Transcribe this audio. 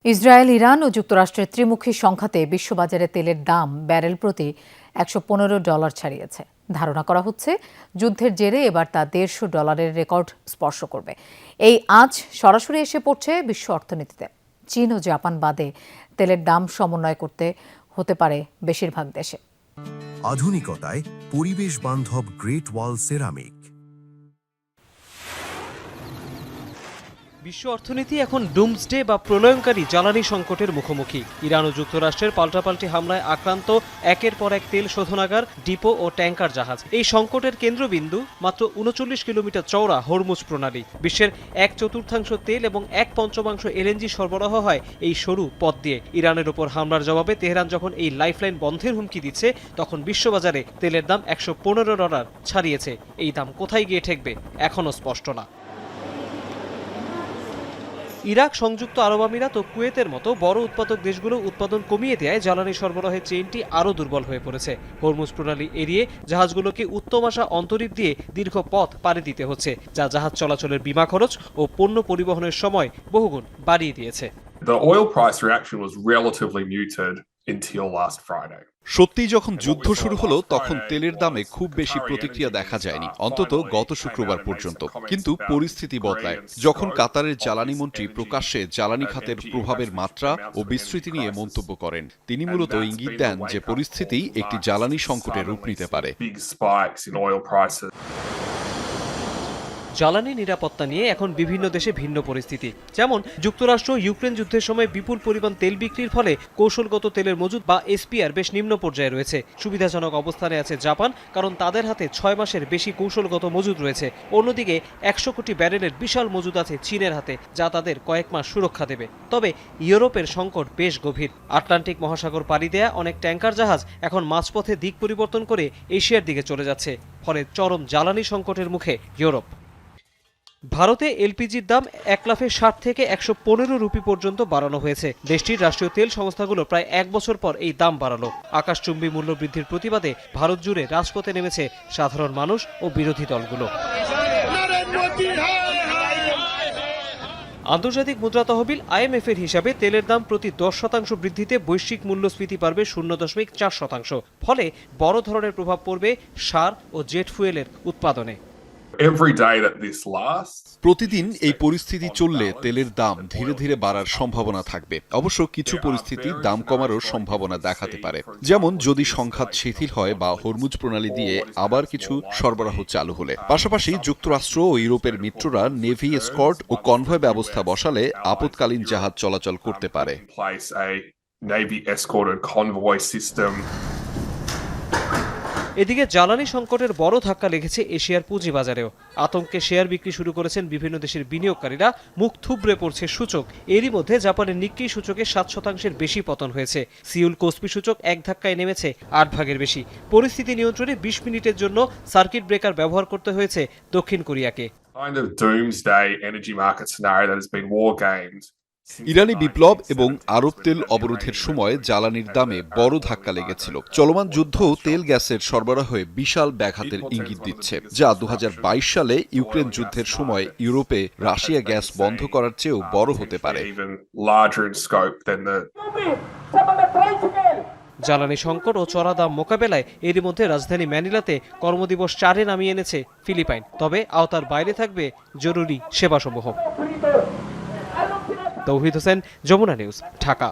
Israel, Iran ও যুক্তরাষ্ট্রের ত্রিমুখী সংঘাতে বিশ্ববাজারে তেলের দাম ব্যারেল প্রতি $115 ছাড়িয়েছে। ধারণা করা হচ্ছে যুদ্ধের জেরে এবার তা $150 রেকর্ড স্পর্শ করবে। এই আঁচ সরাসরি এসে পড়ছে বিশ্ব অর্থনীতিতে। চীন ও জাপান বাদে তেলের দাম সমন্বয় করতে হতে পারে বেশিরভাগ দেশে। আধুনিকতায় পরিবেশ বান্ধব গ্রেট ওয়াল সেরামিক। বিশ্ব অর্থনীতি এখন ডুমসডে বা প্রলয়ঙ্কারী জ্বালানি সংকটের মুখোমুখি। ইরান ও যুক্তরাষ্ট্রের পাল্টাপাল্টি হামলায় আক্রান্ত একের পর এক তেল শোধনাগার, ডিপো ও ট্যাঙ্কার জাহাজ। এই সংকটের কেন্দ্রবিন্দু মাত্র 39 কিলোমিটার চওড়া হরমুজ প্রণালী। বিশ্বের 1/4 তেল এবং 1/5 এলএনজি সরবরাহ হয় এই সরু পথ দিয়ে। ইরানের ওপর হামলার জবাবে তেহরান যখন এই লাইফলাইন বন্ধের হুমকি দিচ্ছে, তখন বিশ্ববাজারে তেলের দাম $115 ছাড়িয়েছে। এই দাম কোথায় গিয়ে ঠেকবে এখনও স্পষ্ট না। ইরাক, সংযুক্ত আরব আমিরাত ও কুয়েতের মতো বড় উৎপাদক দেশগুলো উৎপাদন কমিয়ে দেয় জ্বালানি সরবরাহের চেইনটি আরও দুর্বল হয়ে পড়েছে। হরমুজ প্রণালী এড়িয়ে জাহাজগুলোকে উত্তম আশা অন্তরীপ দিয়ে দীর্ঘ পথ পাড়ি দিতে হচ্ছে, যা জাহাজ চলাচলের বীমা খরচ ও পণ্য পরিবহনের সময় বহুগুণ বাড়িয়ে দিয়েছে। The oil price reaction was relatively muted until last Friday. সত্যিই যখন যুদ্ধ শুরু হলো তখন তেলের দামে খুব বেশি প্রতিক্রিয়া দেখা যায়নি, অন্তত গত শুক্রবার পর্যন্ত। কিন্তু পরিস্থিতি বদলায় যখন কাতারের জ্বালানি মন্ত্রী প্রকাশ্যে জ্বালানি খাতের প্রভাবের মাত্রা ও বিস্তৃতি নিয়ে মন্তব্য করেন। তিনি মূলত ইঙ্গিত দেন যে পরিস্থিতি একটি জ্বালানি সংকটের রূপ নিতে পারে। জ্বালানি নিরাপত্তা নিয়ে এখন বিভিন্ন দেশে ভিন্ন পরিস্থিতি। যেমন যুক্তরাষ্ট্র ইউক্রেন যুদ্ধের সময় বিপুল পরিমাণ তেল বিক্রির ফলে কৌশলগত তেলের মজুদ বা এসপিআর বেশ নিম্ন পর্যায়ে রয়েছে। সুবিধাজনক অবস্থানে আছে জাপান, কারণ তাদের হাতে 6 মাসের বেশি কৌশলগত মজুদ রয়েছে। অন্যদিকে 100 কোটি ব্যারেলের বিশাল মজুদ আছে চীনের হাতে, যা তাদের কয়েক মাস সুরক্ষা দেবে। তবে ইউরোপের সংকট বেশ গভীর। আটলান্টিক মহাসাগর পাড়ি দেয়া অনেক ট্যাঙ্কার জাহাজ এখন মাঝপথে দিক পরিবর্তন করে এশিয়ার দিকে চলে যাচ্ছে। ফলে চরম জ্বালানি সংকটের মুখে ইউরোপ। ভারতে এলপিজির দাম 1 লাফে 60 থেকে 115 রুপি পর্যন্ত বাড়ানো হয়েছে। দেশটির রাষ্ট্রীয় তেল সংস্থাগুলো প্রায় 1 বছর পর এই দাম বাড়ালো। আকাশচুম্বী মূল্য বৃদ্ধির প্রতিবাদে ভারত জুড়ে রাজপথে নেমেছে সাধারণ মানুষ ও বিরোধী দলগুলো। আন্তর্জাতিক মুদ্রা তহবিল IMF এর হিসাবে তেলের দাম প্রতি 10% বৃদ্ধিতে বৈশ্বিক মূল্যস্ফীতি বাড়বে 0.4%। ফলে বড় ধরনের প্রভাব পড়বে সার ও জেট ফুয়েলের উৎপাদনে। প্রতিদিন এই পরিস্থিতি চললে তেলের দাম ধীরে ধীরে বাড়ার সম্ভাবনা থাকবে। অবশ্য কিছু পরিস্থিতি দাম কমারও সম্ভাবনা দেখাতে পারে, যেমন যদি সংঘাত শিথিল হয় বা হরমুজ প্রণালী দিয়ে আবার কিছু সরবরাহ চালু হলে। পাশাপাশি যুক্তরাষ্ট্র ও ইউরোপের মিত্ররা নেভি এসকর্ট ও কনভয় ব্যবস্থা বসালে আপৎকালীন জাহাজ চলাচল করতে পারে। এদিকে জ্বালানি সংকটের বড় ধাক্কা লেগেছে এশিয়ার পুঁজিবাজারেও। আতঙ্কে শেয়ার বিক্রি শুরু করেছেন বিভিন্ন দেশের বিনিয়োগকারীরা। মুখ থুবড়ে পড়ছে সূচক। এরই মধ্যে জাপানের নিক্কি সূচকে 7% বেশি পতন হয়েছে। সিউল কোসপি সূচক এক ধাক্কায় নেমেছে 8 ভাগের বেশি। পরিস্থিতি নিয়ন্ত্রণে 20 মিনিটের জন্য সার্কিট ব্রেকার ব্যবহার করতে হয়েছে দক্ষিণ কোরিয়াকে। ইরানি বিপ্লব এবং আরব তেল অবরোধের সময় জ্বালানির দামে বড় ধাক্কা লেগেছিল। চলমান যুদ্ধ তেল গ্যাসের সরবরাহে বিশাল ব্যাঘাতের ইঙ্গিত দিচ্ছে, যা 2022 সালে ইউক্রেন যুদ্ধের সময় ইউরোপে রাশিয়া গ্যাস বন্ধ করার চেয়েও বড় হতে পারে। জ্বালানি সংকট ও চড়া দাম মোকাবেলায় এরই মধ্যে রাজধানী ম্যানিলাতে কর্মদিবস 4-এ নামিয়ে এনেছে ফিলিপাইন। তবে আওতার বাইরে থাকবে জরুরি সেবাসমূহ। তৌহিদ হোসেন, যমুনা নিউজ, ঢাকা।